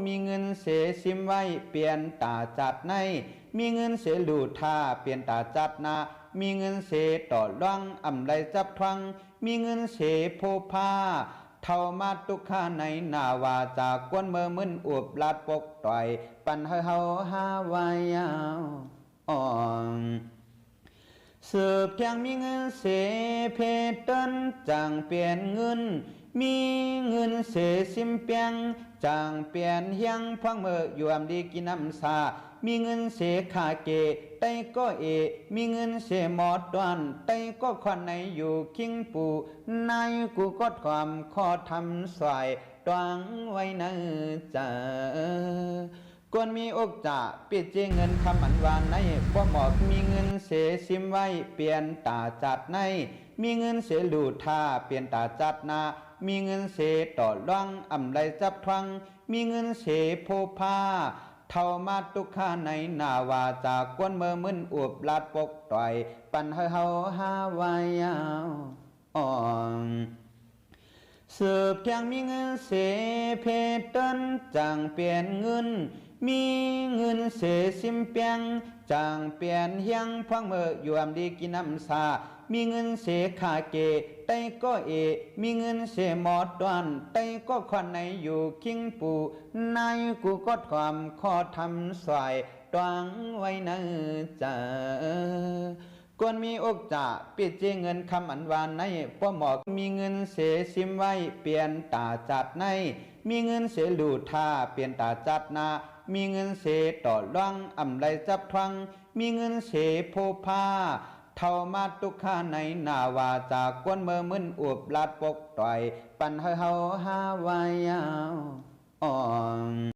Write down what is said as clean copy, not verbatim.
มีเงินเสซิมไว้เปลี่ยนตาจัดในมีเงินเสลูท่าเปลี่ยนตาจัดนามีเงินเสต่อล่องอำไรจับทวังมีเงินเสโพผ้าเท่ามาตุกข้าในนาวาจากกวนเมื่อมึนอวบลาดปกต่อยปันเฮาหาวายาวอ่อนสืบเทียงมีเงินเสเพตันจังเปลี่ยนเงินมีเงินเสซิมเปียงจางเปลี่ยนเฮียงพังเมื่ออยู่อำดีกินน้ำซามีเงินเสขาเกไตก็มีเงินเสหมอดดวนไตก็ควันในอยู่คิงปูนายกูก็ความข้อทำสวยตวงไว้นะจ๊ะกวนมีอกจะปิดเจเงินคำอันวานในบ่หมอกมีเงินเสซิมไว้เปลี่ยนตาจัดในมีเงินเสลูท่าเปลี่ยนตาจัดนามีเงินเสต่อล่องอำไรจับทวังมีเงินเสโพผ้าเท่ามาตุกข้าในนาวาจากกวนเมื่อมึนอวบลาดปกต่อยปันเฮาหาวายาวอ่อนสืบเทียงมีเงินเสเพตันจังเปลี่ยนเงินมีเงินเสซิมเปียงจางเปลี่ยนเฮียงพังเมื่ออยู่อำดีกินน้ำซามีเงินเสขาเกไตก็มีเงินเสหมอดดวนไตก็ควันในอยู่คิงปูนายกูก็ความข้อทำสวยตวงไว้นะจ๊ะกวนมีอกจะปิดเจเงินคำอันวานในป้อหมอกมีเงินเสซิมไว้เปลี่ยนตาจัดในมีเงินเสลูท่าเปลี่ยนตาจัดนามีเงินเสต่อล่องอำไรจับทวังมีเงินเสโพผ้าเท่ามาตุกข้าในนาวาจากกวนเมื่อมึนอวบลาดปกต่อยปันเฮาหาวายาวอ่อน